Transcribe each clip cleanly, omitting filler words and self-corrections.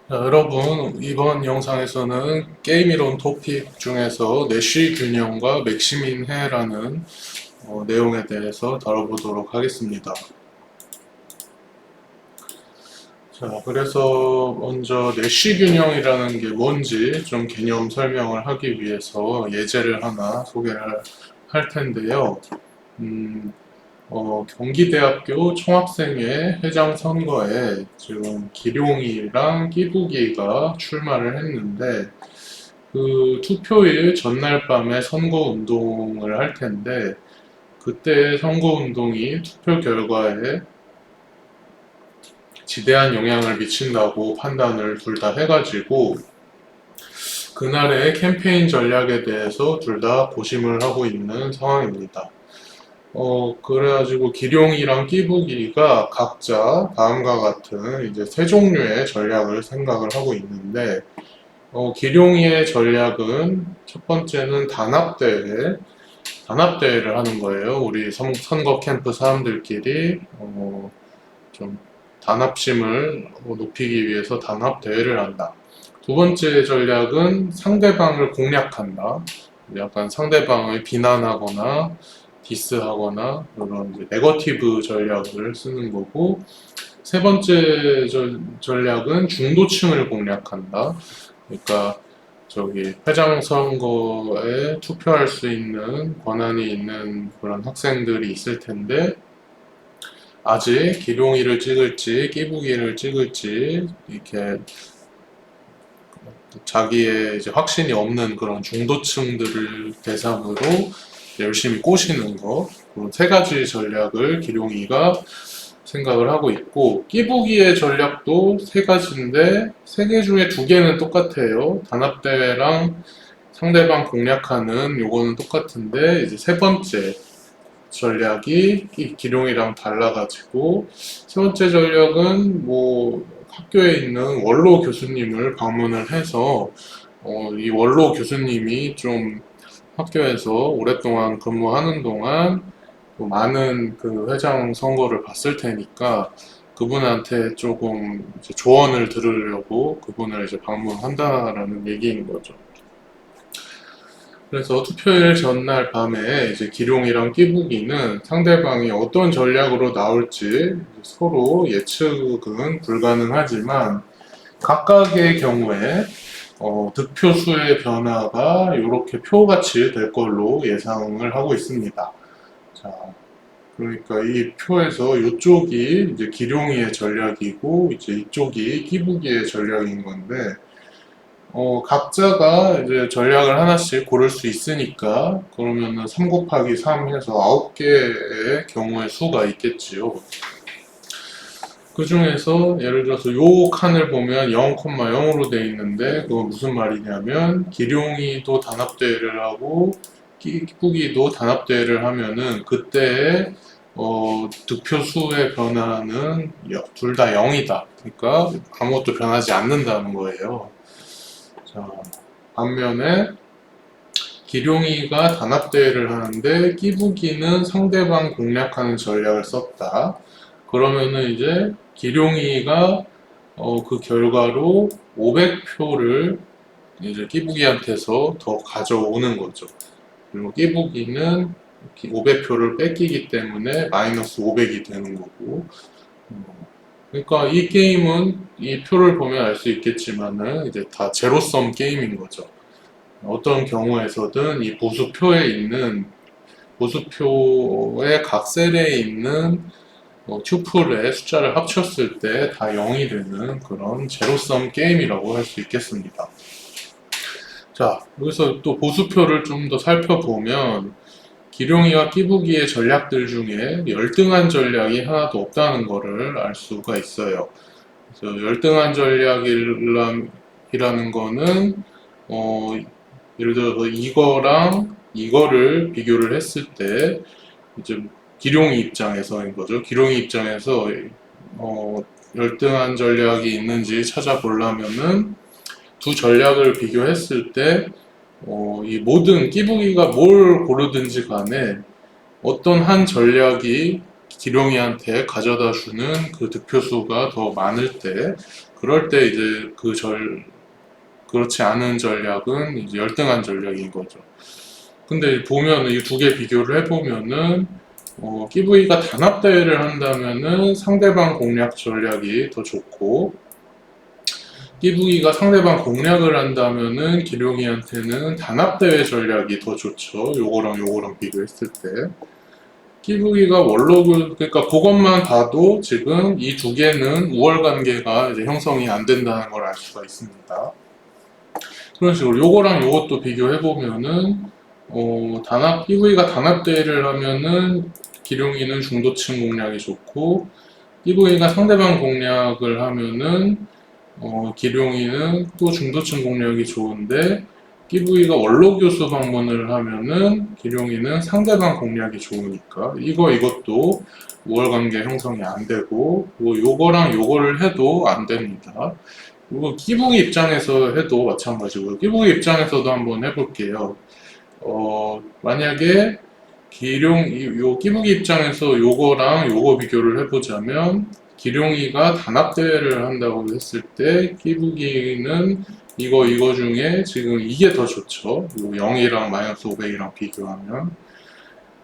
자, 여러분, 이번 영상에서는 게임 이론 토픽 중에서 내쉬 균형과 맥시민해라는 내용에 대해서 다뤄보도록 하겠습니다. 자, 그래서 먼저 내쉬 균형이라는 게 뭔지 좀 개념 설명을 하기 위해서 예제를 하나 소개를 할 텐데요. 음, 경기대학교 총학생회 회장 선거에 지금 기룡이랑 끼부기가 출마를 했는데 그 투표일 전날 밤에 선거 운동을 할 텐데 그때 선거 운동이 투표 결과에 지대한 영향을 미친다고 판단을 둘 다 해가지고 그날의 캠페인 전략에 대해서 둘 다 고심을 하고 있는 상황입니다. 그래가지고 기룡이랑 끼부기가 각자 다음과 같은 이제 세 종류의 전략을 생각을 하고 있는데, 기룡이의 전략은 첫 번째는 단합대회를 하는 거예요. 우리 선거 캠프 사람들끼리, 좀 단합심을 높이기 위해서 단합대회를 한다. 두 번째 전략은 상대방을 공략한다. 약간 상대방을 비난하거나 디스하거나 이런 이제 네거티브 전략을 쓰는 거고, 세 번째 전략은 중도층을 공략한다. 그러니까 저기 회장 선거에 투표할 수 있는 권한이 있는 그런 학생들이 있을 텐데 아직 기룡이를 찍을지 끼부기를 찍을지 이렇게 자기의 이제 확신이 없는 그런 중도층들을 대상으로 열심히 꼬시는 거, 그런 세 가지 전략을 기룡이가 생각을 하고 있고, 끼부기의 전략도 세 가지인데 세 개 중에 두 개는 똑같아요. 단합대회랑 상대방 공략하는 요거는 똑같은데 이제 세 번째 전략이 기룡이랑 달라가지고, 세 번째 전략은 뭐 학교에 있는 원로 교수님을 방문을 해서 이 원로 교수님이 좀 학교에서 오랫동안 근무하는 동안 또 많은 그 회장 선거를 봤을 테니까 그분한테 조금 이제 조언을 들으려고 그분을 이제 방문한다라는 얘기인 거죠. 그래서 투표일 전날 밤에 이제 기룡이랑 끼부기는 상대방이 어떤 전략으로 나올지 서로 예측은 불가능하지만 각각의 경우에 득표수의 변화가 이렇게 표같이 될 걸로 예상을 하고 있습니다. 자, 그러니까 이 표에서 이쪽이 이제 기룡이의 전략이고 이제 이쪽이 끼부기의 전략인 건데 각자가 이제 전략을 하나씩 고를 수 있으니까 그러면은 3 곱하기 3 해서 9개의 경우의 수가 있겠지요. 그 중에서 예를 들어서 요 칸을 보면 0,0으로 돼 있는데 그건 무슨 말이냐면 기룡이도 단합대회를 하고 끼꾸기도 단합대회를 하면은 그때의 득표수의 변화는 둘 다 0이다. 그러니까 아무것도 변하지 않는다는 거예요. 자, 반면에 기룡이가 단합대회를 하는데 끼부기는 상대방 공략하는 전략을 썼다. 그러면은 이제 기룡이가 그 결과로 500표를 이제 끼부기한테서 더 가져오는 거죠. 그리고 끼부기는 500표를 뺏기기 때문에 마이너스 500이 되는 거고. 그러니까 이 게임은 이 표를 보면 알 수 있겠지만은 이제 다 제로섬 게임인 거죠. 어떤 경우에서든 이 보수표의 각 셀에 있는 튜플의 숫자를 합쳤을 때 다 0이 되는 그런 제로섬 게임이라고 할 수 있겠습니다. 자, 여기서 또 보수표를 좀 더 살펴보면 기룡이와 끼부기의 전략들 중에 열등한 전략이 하나도 없다는 것을 알 수가 있어요. 그래서 열등한 전략이라는 거는 예를 들어서 이거랑 이거를 비교를 했을 때 이제 기룡이 입장에서인 거죠. 기룡이 입장에서 열등한 전략이 있는지 찾아보려면은 두 전략을 비교했을 때 이 모든 끼부기가 뭘 고르든지 간에 어떤 한 전략이 기룡이한테 가져다 주는 그 득표수가 더 많을 때 그럴 때 이제 그렇지 않은 전략은 이제 열등한 전략인 거죠. 근데 보면 이 두 개 비교를 해보면은 끼부기가 단합대회를 한다면은 상대방 공략 전략이 더 좋고, 끼부기가 상대방 공략을 한다면은 기룡이한테는 단합대회 전략이 더 좋죠. 요거랑 비교했을 때. 끼부기가 그러니까 그것만 봐도 지금 이 두 개는 우월관계가 이제 형성이 안 된다는 걸 알 수가 있습니다. 그런 식으로 요거랑 요것도 비교해보면은 PV가 단합대회를 하면은 기룡이는 중도층 공략이 좋고, PV가 상대방 공략을 하면은 기룡이는 또 중도층 공략이 좋은데, PV가 원로교수 방문을 하면은 기룡이는 상대방 공략이 좋으니까 이것도 우월관계 형성이 안 되고, 요거랑 요거를 해도 안 됩니다. 그리고 끼부기 입장에서 해도 마찬가지고요. 끼부기 입장에서도 한번 해볼게요. 만약에 요 끼부기 입장에서 요거랑 요거 비교를 해보자면, 기룡이가 단합대회를 한다고 했을 때 끼부기는 이거 중에 지금 이게 더 좋죠. 0이랑 마이너스 500이랑 비교하면.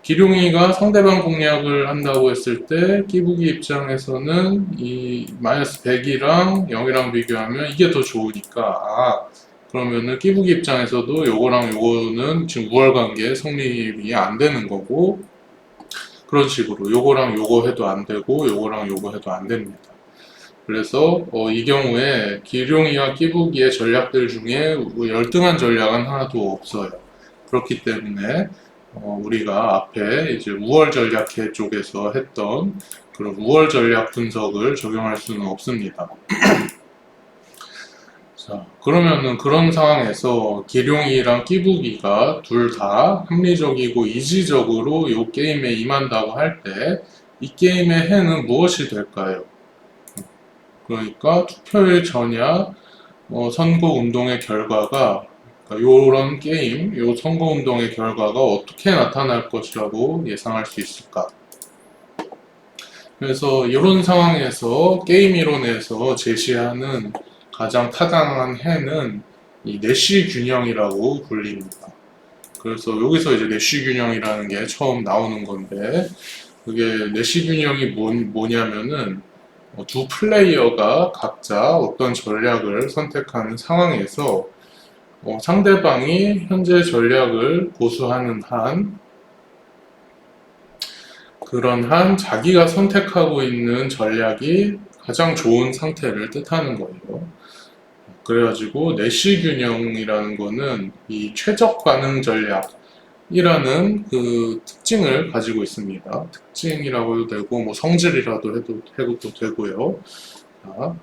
기룡이가 상대방 공략을 한다고 했을 때 끼부기 입장에서는 이 마이너스 100이랑 0이랑 비교하면 이게 더 좋으니까, 그러면은 끼부기 입장에서도 요거랑 요거는 지금 우월관계 성립이 안 되는 거고, 그런 식으로 요거랑 요거 해도 안 되고 요거랑 요거 해도 안 됩니다. 그래서 이 경우에 기룡이와 끼부기의 전략들 중에 열등한 전략은 하나도 없어요. 그렇기 때문에 우리가 앞에 이제 우월 전략회 쪽에서 했던 그런 우월 전략 분석을 적용할 수는 없습니다. 자, 그러면은 그런 상황에서 기룡이랑 끼부기가 둘 다 합리적이고 이지적으로 이 게임에 임한다고 할 때 이 게임의 해는 무엇이 될까요? 그러니까 투표일 전야 선거운동의 결과가, 그러니까 요런 게임, 요 선거운동의 결과가 어떻게 나타날 것이라고 예상할 수 있을까? 그래서 이런 상황에서 게임 이론에서 제시하는 가장 타당한 해는 이 내시 균형이라고 불립니다. 그래서 여기서 이제 내시 균형이라는 게 처음 나오는 건데, 그게 내시 균형이 뭐냐면은 두 플레이어가 각자 어떤 전략을 선택하는 상황에서 상대방이 현재 전략을 고수하는 한, 그런 한 자기가 선택하고 있는 전략이 가장 좋은 상태를 뜻하는 거예요. 그래가지고 내시 균형이라는 거는 이 최적 반응 전략이라는 그 특징을 가지고 있습니다. 특징이라고 해도 되고 뭐 성질이라도 해도 되고요. 자,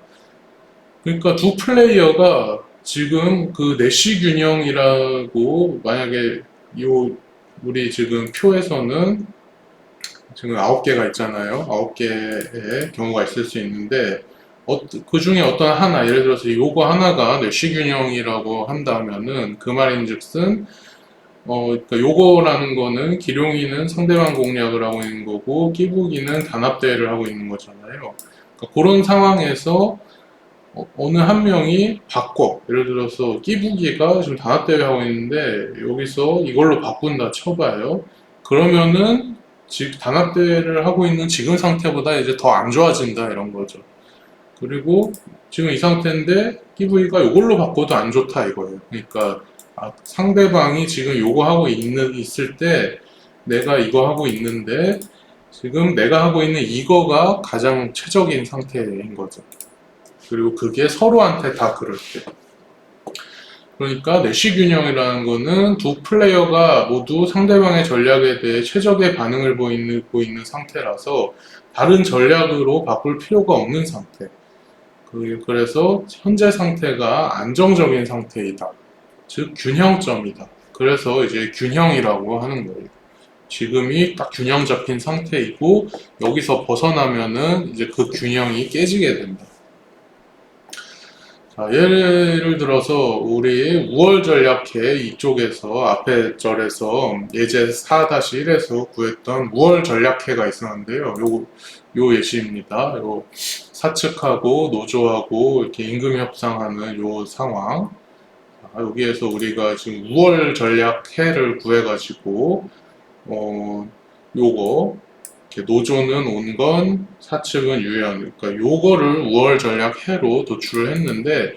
그러니까 두 플레이어가 지금 그 내시 균형이라고, 만약에 우리 지금 표에서는 지금 9개가 있잖아요. 9개의 경우가 있을 수 있는데, 그 중에 어떤 하나, 예를 들어서 요거 하나가 내시 균형이라고 한다면은 그 말인즉슨 그러니까 요거라는 거는 기룡이는 상대방 공략을 하고 있는 거고 끼부기는 단합대회를 하고 있는 거잖아요. 그러니까 그런 상황에서 어느 한 명이 바꿔. 예를 들어서 끼부기가 지금 단합대회 하고 있는데 여기서 이걸로 바꾼다 쳐봐요. 그러면은 단합대회를 하고 있는 지금 상태보다 이제 더 안 좋아진다 이런 거죠. 그리고 지금 이 상태인데 PV가 이걸로 바꿔도 안 좋다 이거예요. 그러니까 상대방이 지금 요거 하고 있을 때 내가 이거 하고 있는데 지금 내가 하고 있는 이거가 가장 최적인 상태인 거죠. 그리고 그게 서로한테 다 그럴 때. 그러니까 내시 균형이라는 거는 두 플레이어가 모두 상대방의 전략에 대해 최적의 반응을 보이고 있는 상태라서 다른 전략으로 바꿀 필요가 없는 상태. 그래서 현재 상태가 안정적인 상태이다. 즉 균형점이다. 그래서 이제 균형이라고 하는 거예요. 지금이 딱 균형 잡힌 상태이고 여기서 벗어나면은 이제 그 균형이 깨지게 된다. 자, 예를 들어서 우리 우월 전략회 이쪽에서 앞에 절에서 예제 4-1에서 구했던 우월 전략회가 있었는데요. 요 예시입니다. 요 사측하고 노조하고 이렇게 임금 협상하는 요 상황. 자, 여기에서 우리가 지금 우월 전략회를 구해가지고 요거 이렇게 노조는 온건, 사측은 유연. 그러니까 요거를 우월 전략해로 도출을 했는데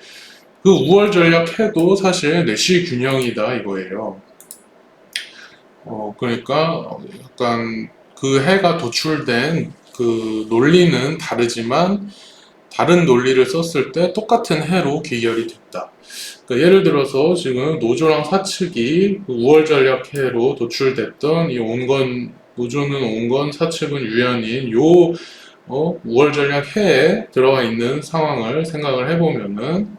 그 우월 전략해도 사실 내시 균형이다 이거예요. 그러니까 약간 그 해가 도출된 그 논리는 다르지만 다른 논리를 썼을 때 똑같은 해로 귀결이 됐다. 그러니까 예를 들어서 지금 노조랑 사측이 그 우월 전략해로 도출됐던 이 온건 노조는 온건 사측은 유연인 요 우월 전략해에 들어가 있는 상황을 생각을 해보면은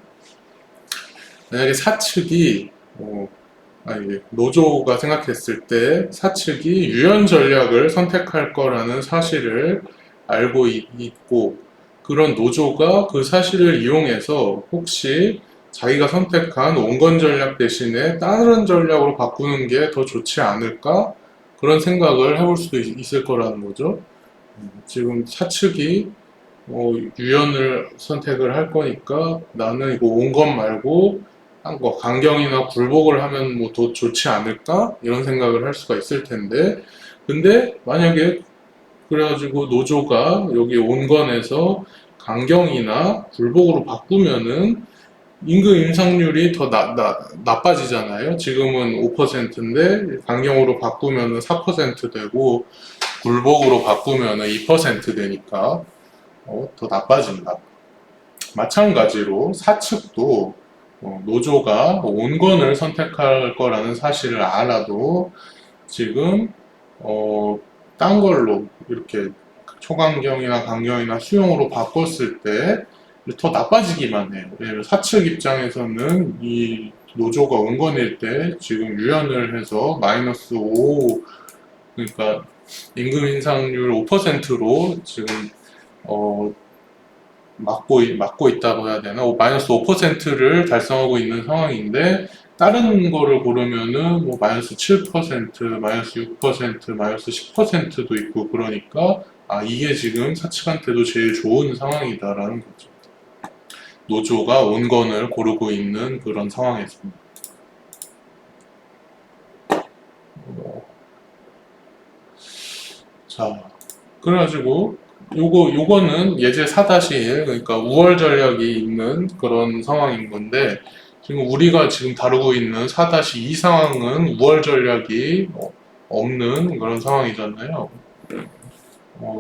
만약에 사측이 노조가 생각했을 때 사측이 유연 전략을 선택할 거라는 사실을 알고 있고 그런 노조가 그 사실을 이용해서 혹시 자기가 선택한 온건 전략 대신에 다른 전략으로 바꾸는 게 더 좋지 않을까? 그런 생각을 해볼 수도 있을 거라는 거죠. 지금 사측이 유연을 선택을 할 거니까 나는 이거 온건 말고 강경이나 굴복을 하면 뭐 더 좋지 않을까? 이런 생각을 할 수가 있을 텐데 근데 만약에 그래가지고 노조가 여기 온건에서 강경이나 굴복으로 바꾸면은 임금 인상률이 더 나빠지잖아요. 지금은 5%인데 강경으로 바꾸면은 4% 되고 굴복으로 바꾸면은 2% 되니까 더 나빠진다. 마찬가지로 사측도 노조가 온건을 선택할 거라는 사실을 알아도 지금 딴 걸로 이렇게 초강경이나 강경이나 수용으로 바꿨을 때 더 나빠지기만 해요. 왜냐면 사측 입장에서는 이 노조가 온건일 때 지금 유연을 해서 마이너스 5 그러니까 임금 인상률 5%로 지금 막고 있다고 해야 되나? 마이너스 5%를 달성하고 있는 상황인데 다른 거를 고르면은 뭐 마이너스 7%, 마이너스 6%, 마이너스 10%도 있고 그러니까 이게 지금 사측한테도 제일 좋은 상황이다라는 거죠. 노조가 온건을 고르고 있는 그런 상황에서입니다. 자, 그래가지고 요거는 예제 4-1 그러니까 우월 전략이 있는 그런 상황인 건데 지금 우리가 지금 다루고 있는 4-2 상황은 우월 전략이 없는 그런 상황이잖아요.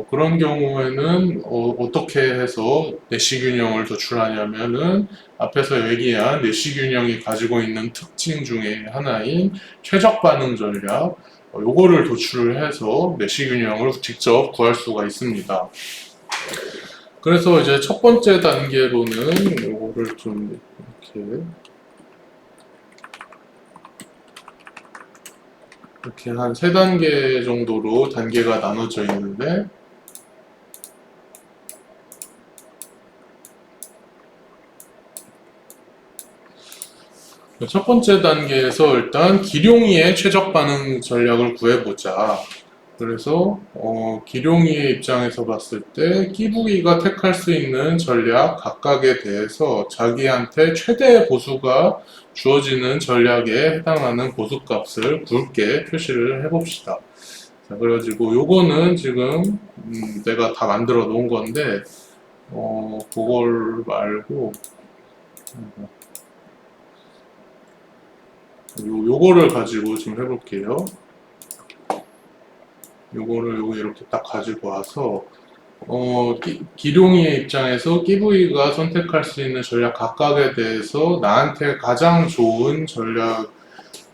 그런 경우에는 어떻게 해서 내시균형을 도출하냐면은 앞에서 얘기한 내시균형이 가지고 있는 특징 중에 하나인 최적 반응 전략 요거를 도출을 해서 내시균형을 직접 구할 수가 있습니다. 그래서 이제 첫 번째 단계로는 요거를 좀 이렇게 한 3단계 정도로 단계가 나눠져 있는데 첫 번째 단계에서 일단 기룡이의 최적 반응 전략을 구해보자. 그래서 기룡이의 입장에서 봤을 때 끼부기가 택할 수 있는 전략 각각에 대해서 자기한테 최대 보수가 주어지는 전략에 해당하는 보수값을 굵게 표시를 해봅시다. 자, 그래가지고 요거는 지금 내가 다 만들어 놓은 건데 그걸 말고 요거를 가지고 좀 해볼게요. 요거를 여기 이렇게 딱 가지고 와서 기룡이의 입장에서 끼부위가 선택할 수 있는 전략 각각에 대해서 나한테 가장 좋은 전략에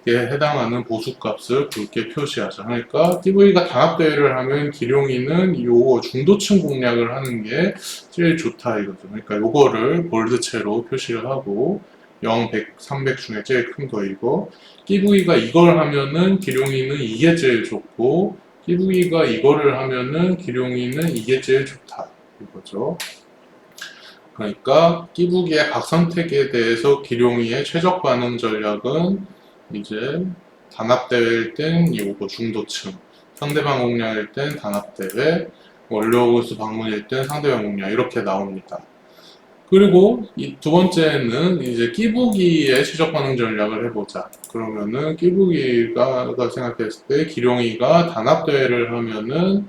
해당하는 보수값을 굵게 표시하자. 그러니까 끼부위가 단합대회를 하면 기룡이는 요 중도층 공략을 하는 게 제일 좋다 이거죠. 그러니까 요거를 볼드체로 표시를 하고 0, 100, 300 중에 제일 큰 거 이거. 끼부위가 이걸 하면은 기룡이는 이게 제일 좋고 끼부기가 이거를 하면은 기룡이는 이게 제일 좋다 이거죠. 그러니까 끼부기의 각 선택에 대해서 기룡이의 최적 반응 전략은 이제 단합대회일 땐 요거 중도층, 상대방 공략일 땐 단합대회, 원료고수 방문일 땐 상대방 공략 이렇게 나옵니다. 그리고 이 두 번째는 이제 끼부기의 최적 반응 전략을 해보자. 그러면은 끼부기가 생각했을 때 기룡이가 단합대회를 하면은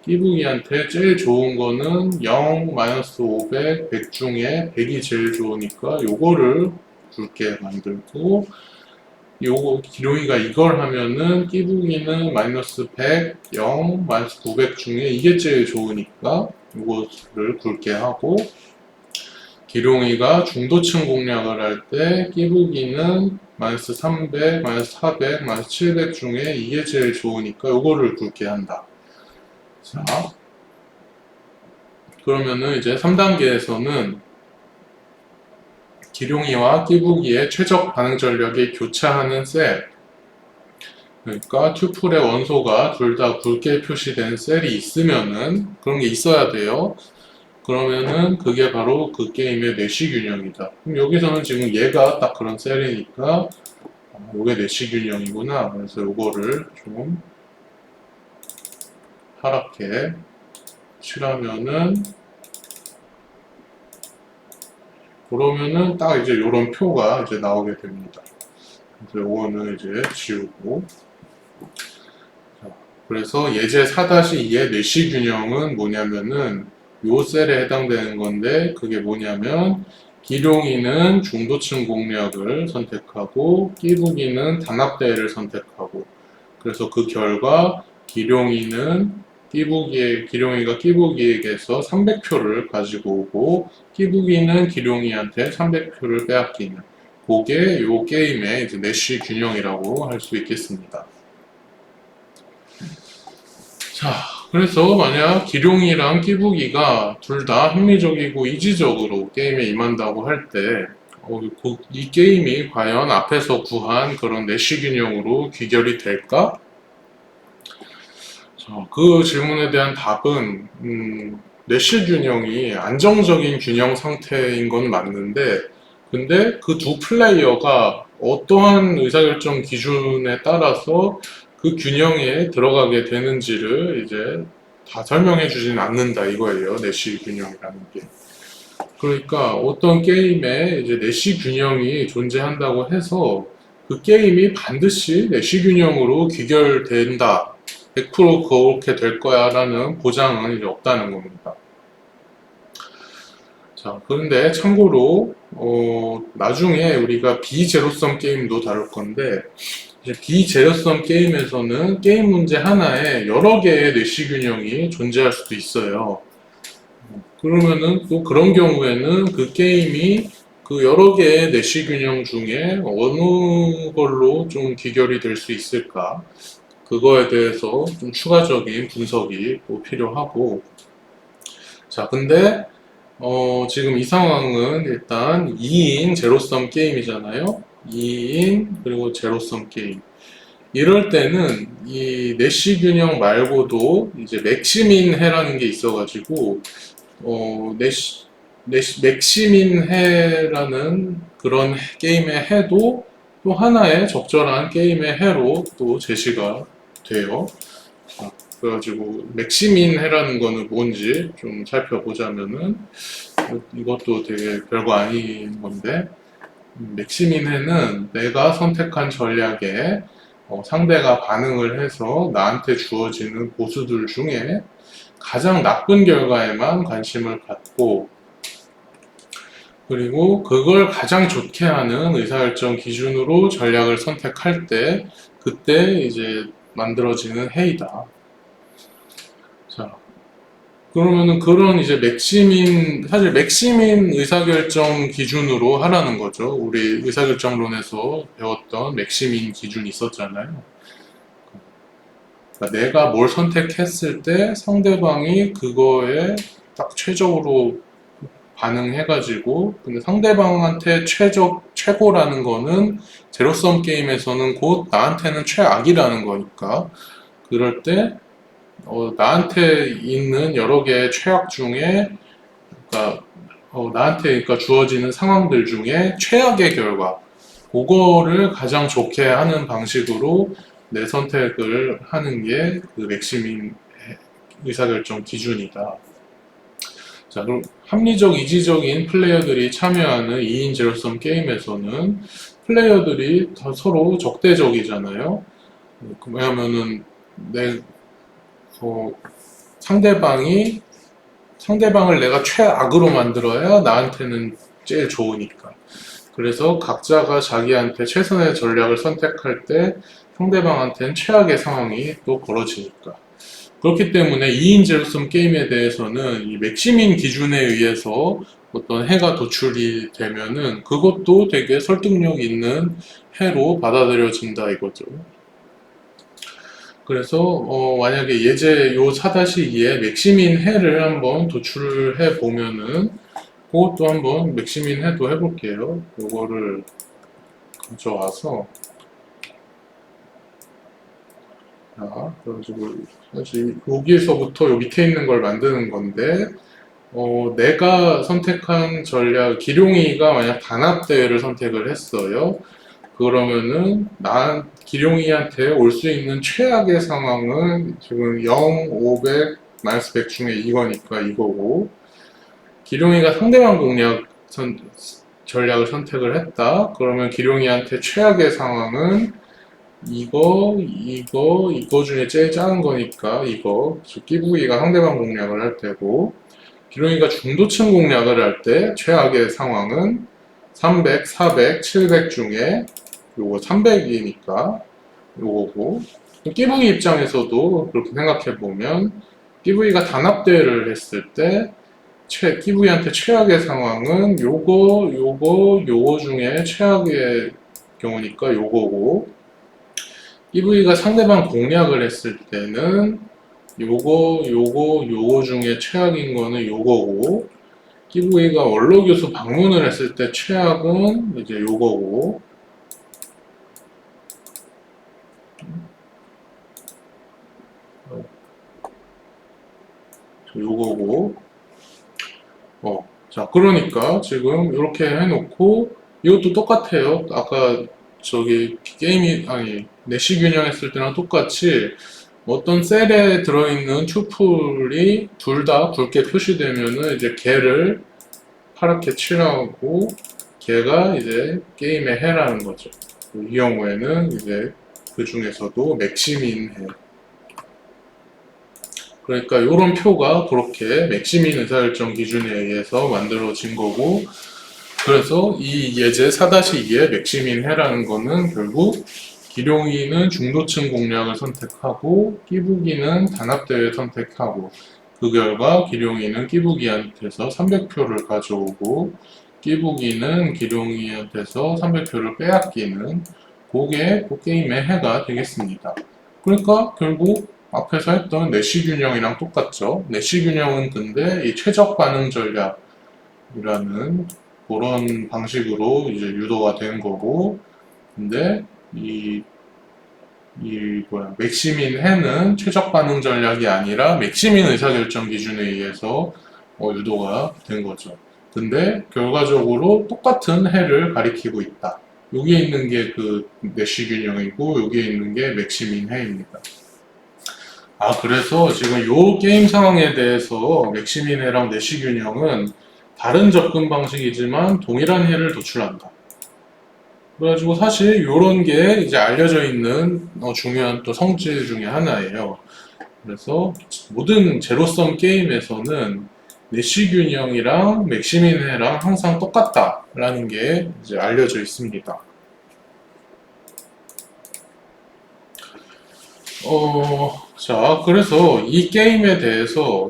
끼부기한테 제일 좋은 거는 0, 마이너스 500, 100 중에 100이 제일 좋으니까 요거를 굵게 만들고 요거 기룡이가 이걸 하면은 끼부기는 마이너스 100, 0, 마이너스 900 중에 이게 제일 좋으니까 요거를 굵게 하고 기룡이가 중도층 공략을 할 때 끼부기는 마이너스 300, 마이너스 400, 마이너스 700 중에 이게 제일 좋으니까 요거를 굵게 한다. 자, 그러면은 이제 3단계에서는 기룡이와 끼부기의 최적 반응 전략이 교차하는 셀, 그러니까 튜플의 원소가 둘 다 굵게 표시된 셀이 있으면은 그런 게 있어야 돼요. 그러면은 그게 바로 그 게임의 내시균형이다. 그럼 여기서는 지금 얘가 딱 그런 셀이니까 요게 내시균형이구나. 그래서 요거를 좀 하얗게 칠하면은 그러면은 딱 이제 요런 표가 이제 나오게 됩니다. 그래서 요거는 이제 지우고 그래서 예제 4-2의 내시균형은 뭐냐면은 요 셀에 해당되는 건데 그게 뭐냐면 기룡이는 중도층 공략을 선택하고 끼부기는 단합대회를 선택하고 그래서 그 결과 기룡이가 끼부기에게서 300표를 가지고 오고 끼부기는 기룡이한테 300표를 빼앗기는 그게 요 게임의 이제 내시 균형이라고 할 수 있겠습니다. 자, 그래서 만약 기룡이랑 끼부기가 둘 다 합리적이고 이지적으로 게임에 임한다고 할 때, 이 게임이 과연 앞에서 구한 그런 내시 균형으로 귀결이 될까? 자, 그 질문에 대한 답은, 내시 균형이 안정적인 균형 상태인 건 맞는데, 근데 그 두 플레이어가 어떠한 의사결정 기준에 따라서 그 균형에 들어가게 되는지를 이제 다 설명해 주진 않는다 이거예요. 내시 균형이라는 게. 그러니까 어떤 게임에 이제 내시 균형이 존재한다고 해서 그 게임이 반드시 내시 균형으로 귀결된다. 100% 그렇게 될 거야 라는 보장은 이제 없다는 겁니다. 자, 그런데 참고로 나중에 우리가 비제로섬 게임도 다룰 건데 이제 비제로섬 게임에서는 게임 문제 하나에 여러 개의 내시 균형이 존재할 수도 있어요. 그러면은 또 그런 경우에는 그 게임이 그 여러 개의 내시 균형 중에 어느 걸로 좀 귀결이 될 수 있을까? 그거에 대해서 좀 추가적인 분석이 또 필요하고 자, 근데 지금 이 상황은 일단 2인 제로섬 게임이잖아요. 2인 그리고 제로섬 게임. 이럴 때는 이 내시 균형 말고도 이제 맥시민 해라는 게 있어가지고 맥시민 해라는 그런 게임의 해도 또 하나의 적절한 게임의 해로 또 제시가 돼요. 그래가지고 맥시민 해라는 거는 뭔지 좀 살펴보자면은 이것도 되게 별거 아닌 건데 맥시민 해는 내가 선택한 전략에 상대가 반응을 해서 나한테 주어지는 보수들 중에 가장 나쁜 결과에만 관심을 갖고 그리고 그걸 가장 좋게 하는 의사결정 기준으로 전략을 선택할 때 그때 이제 만들어지는 해이다. 자, 그러면은 그런 이제 사실 맥시민 의사결정 기준으로 하라는 거죠. 우리 의사결정론에서 배웠던 맥시민 기준이 있었잖아요. 그러니까 내가 뭘 선택했을 때 상대방이 그거에 딱 최적으로 반응해가지고, 근데 상대방한테 최고라는 거는 제로섬 게임에서는 곧 나한테는 최악이라는 거니까, 그럴 때 나한테 있는 여러 개의 최악 중에 그러니까 나한테 그러니까 주어지는 상황들 중에 최악의 결과, 그거를 가장 좋게 하는 방식으로 내 선택을 하는 게 그 맥시민 의사결정 기준이다. 자, 그럼 합리적, 이지적인 플레이어들이 참여하는 2인 제로섬 게임에서는 플레이어들이 다 서로 적대적이잖아요. 왜냐면은 내 어, 상대방이 상대방을 내가 최악으로 만들어야 나한테는 제일 좋으니까. 그래서 각자가 자기한테 최선의 전략을 선택할 때 상대방한테는 최악의 상황이 또 벌어지니까. 그렇기 때문에 2인 제로섬 게임에 대해서는 이 맥시민 기준에 의해서 어떤 해가 도출이 되면은 그것도 되게 설득력 있는 해로 받아들여진다 이거죠. 그래서 만약에 예제 요 4-2에 맥시민 해를 한번 도출해 보면은 그것도 한번 맥시민 해도 해볼게요. 요거를 가져와서 자, 그래가지고 사실 여기에서부터 요 밑에 있는 걸 만드는 건데 내가 선택한 전략 기룡이가 만약 단합대회를 선택을 했어요. 그러면은 기룡이한테 올 수 있는 최악의 상황은 지금 0, 500, 마이너스 100 중에 이거니까 이거고 기룡이가 상대방 전략을 선택을 했다. 그러면 기룡이한테 최악의 상황은 이거 중에 제일 작은 거니까 이거 끼부기가 상대방 공략을 할 때고 기룡이가 중도층 공략을 할 때 최악의 상황은 300, 400, 700 중에 요거 300이니까 요거고 끼부기 입장에서도 그렇게 생각해 보면 끼부기가 단합대회를 했을 때 끼부기한테 최악의 상황은 요거 중에 최악의 경우니까 요거고 끼부기가 상대방 공략을 했을 때는 요거 중에 최악인 거는 요거고 끼부기가 원로교수 방문을 했을 때 최악은 이제 요거고 요거고 자 그러니까 지금 이렇게 해놓고 이것도 똑같아요. 아까 저기 게임이 아니 내시 균형했을 때랑 똑같이 어떤 셀에 들어있는 투풀이 둘 다 굵게 표시되면은 이제 걔를 파랗게 칠하고 걔가 이제 게임의 해라는 거죠. 이 경우에는 이제 그 중에서도 맥시민 해. 그러니까 이런 표가 그렇게 맥시민 의사결정 기준에 의해서 만들어진 거고 그래서 이 예제 4-2의 맥시민 해라는 거는 결국 기룡이는 중도층 공략을 선택하고 끼부기는 단합대회 선택하고 그 결과 기룡이는 끼부기한테서 300표를 가져오고 끼부기는 기룡이한테서 300표를 빼앗기는 그게 그 게임의 해가 되겠습니다. 그러니까 결국 앞에서 했던 내시 균형이랑 똑같죠. 내시 균형은 근데 이 최적 반응 전략이라는 그런 방식으로 이제 유도가 된 거고 근데 맥시민 해는 최적 반응 전략이 아니라 맥시민 의사결정 기준에 의해서 유도가 된 거죠. 근데 결과적으로 똑같은 해를 가리키고 있다. 여기에 있는 게 그 내시 균형이고 여기에 있는 게 맥시민 해입니다. 그래서 지금 요 게임 상황에 대해서 맥시민 해랑 내시 균형은 다른 접근 방식이지만 동일한 해를 도출한다. 그래가지고 사실 요런 게 이제 알려져 있는 중요한 또 성질 중에 하나예요. 그래서 모든 제로섬 게임에서는 내시 균형이랑 맥시민 해랑 항상 똑같다라는 게 이제 알려져 있습니다. 자, 그래서 이 게임에 대해서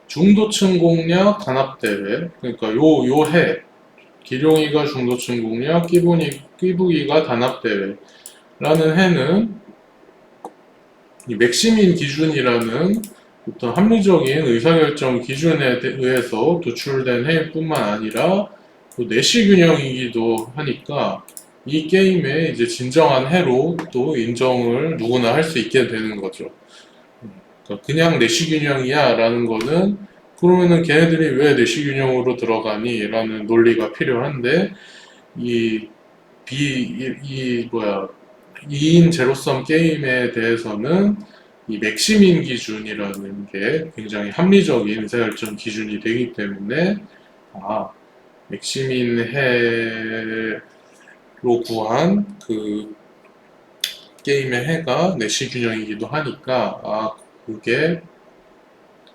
중도층 공략 단합대회, 그러니까 요 해, 기룡이가 중도층 공략, 끼부기가 단합대회라는 해는 이 맥시민 기준이라는 어떤 합리적인 의사결정 기준에 의해서 도출된 해일 뿐만 아니라 또 내시 균형이기도 하니까 이 게임의 이제 진정한 해로 또 인정을 누구나 할 수 있게 되는 거죠. 그러니까 그냥 내시 균형이야 라는 거는 그러면은 걔네들이 왜 내시균형으로 들어가니? 라는 논리가 필요한데, 이, 뭐야, 2인 제로섬 게임에 대해서는 이 맥시민 기준이라는 게 굉장히 합리적인 의사결정 기준이 되기 때문에, 아, 맥시민 해로 구한 그 게임의 해가 내시균형이기도 하니까, 아, 그게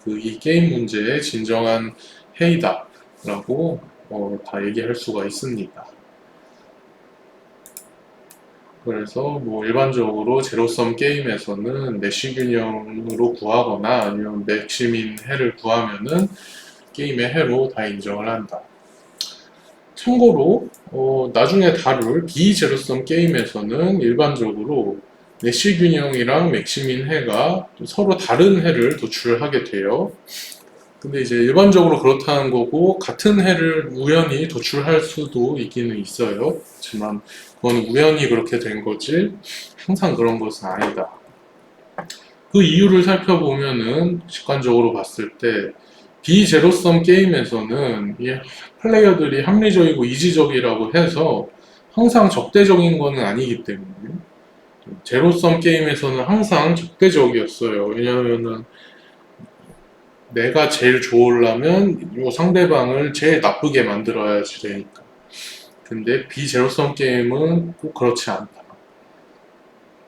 이 게임 문제의 진정한 해이다 라고 다 얘기할 수가 있습니다. 그래서 뭐 일반적으로 제로섬 게임에서는 내시균형으로 구하거나 아니면 맥시민 해를 구하면은 게임의 해로 다 인정을 한다. 참고로 나중에 다룰 비제로섬 게임에서는 일반적으로 내시균형이랑 맥시민 해가 서로 다른 해를 도출하게 돼요. 근데 이제 일반적으로 그렇다는 거고 같은 해를 우연히 도출할 수도 있기는 있어요. 하지만 그건 우연히 그렇게 된 거지 항상 그런 것은 아니다. 그 이유를 살펴보면은 직관적으로 봤을 때 비제로섬 게임에서는 이 플레이어들이 합리적이고 이지적이라고 해서 항상 적대적인 거는 아니기 때문에 제로섬 게임에서는 항상 적대적이었어요. 왜냐하면은 내가 제일 좋으려면 요 상대방을 제일 나쁘게 만들어야지 되니까. 근데 비제로섬 게임은 꼭 그렇지 않다.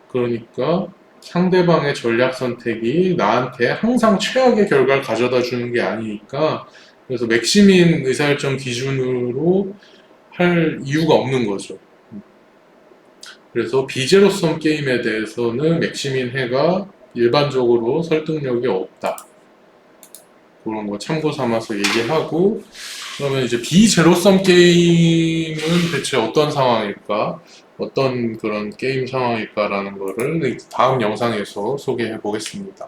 그러니까 상대방의 전략 선택이 나한테 항상 최악의 결과를 가져다 주는 게 아니니까 그래서 맥시민 의사결정 기준으로 할 이유가 없는 거죠. 그래서 비제로섬 게임에 대해서는 맥시민 해가 일반적으로 설득력이 없다. 그런 거 참고 삼아서 얘기하고 그러면 이제 비제로섬 게임은 대체 어떤 상황일까? 어떤 그런 게임 상황일까라는 거를 다음 영상에서 소개해 보겠습니다.